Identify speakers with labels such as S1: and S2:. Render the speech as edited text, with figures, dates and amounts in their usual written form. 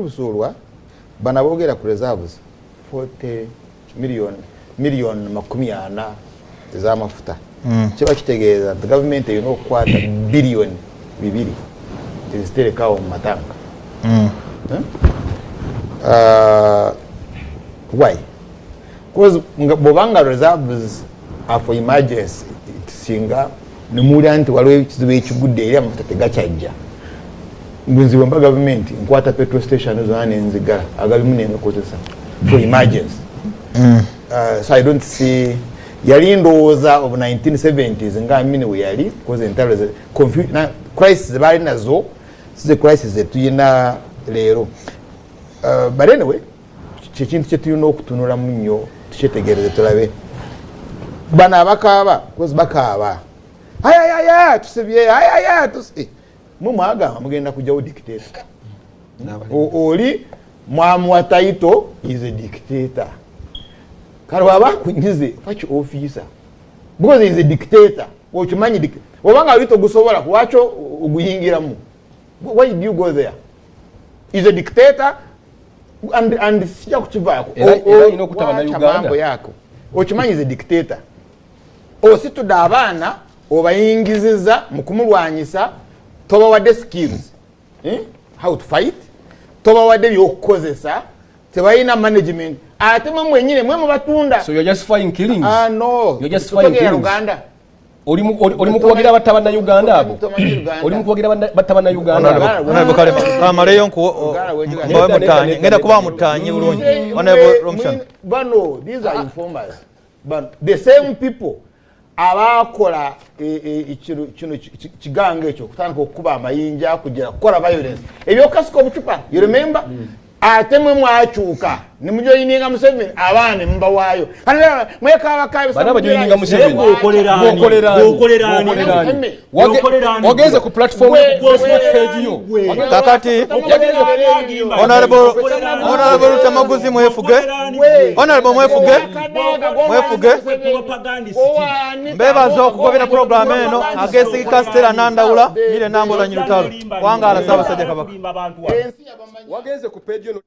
S1: kusulwa bana boogera ku reserves 40 million makumyana ez'amafuta kiba kitegeeza the government erina okukwata billion 2 teziterekawo mu matanka. Why? Because bobanga reserves are for emergency singa nemuli anti waliwo ekizibu ekigudde eri amafuta tegachajja ngunzibwe mba government nkwata petrol station zonna nenzigala agalimu nengakozesa for emergency. So I don't see yali ndowooza of 1970s nga amini we yali because entalo crisis bali nazo size crisis zetuyina leero. But anyway kintu kyetulina okutunulamu nnyo tukyetegereze tulabe bano abakaaba because bakaaba ayayaya tusebye ayayaya tusi mumwagamba mugenda kujjawo dictator oli mwamu wa title is a dictator kale waba kunyize fachi officer because he is a dictator okimanyi dictator obanga alito gusobola kuwacho oguyingiramu. Why do you go there? Is a dictator and sija kuchivako
S2: ino kutabana Uganda
S1: yako okimanyi is a dictator osituda abaana obayingiziza mu kumulwanyisa toba wadde skills how to fight toba wadde byokukozesa tebayina management ate mwe mwenyine mwe mubatunda.
S2: So you're justifying killings?
S1: No,
S2: you're justifying killings.
S1: Uganda
S2: oli mukuwagira batabana Uganda abo oli mukuwagira batabana Uganda
S3: abo kale amaleyo nko mbawe mutanyi ngenda kuba mutanyi bulungi honorable Rwomushana
S1: bano these are informers but the same people abakola kino kigange ekyo kutandika okukuba amayinja kugera kukola violence ebyo kasiko obucupa you remember ate mwe mwachuka nimujoyininga Museveni abaana mba waayo mweka abakabe
S2: bana bajoyininga Museveni wageze ku platform page yo
S3: kakati honorable Luttamaguzi mwefuge mbebazo okugobera program eno Ageesigika Stella Nandawula mire nambo la nyirutalo wangala Ssaabasajja Kabaka
S2: wageze ku page yo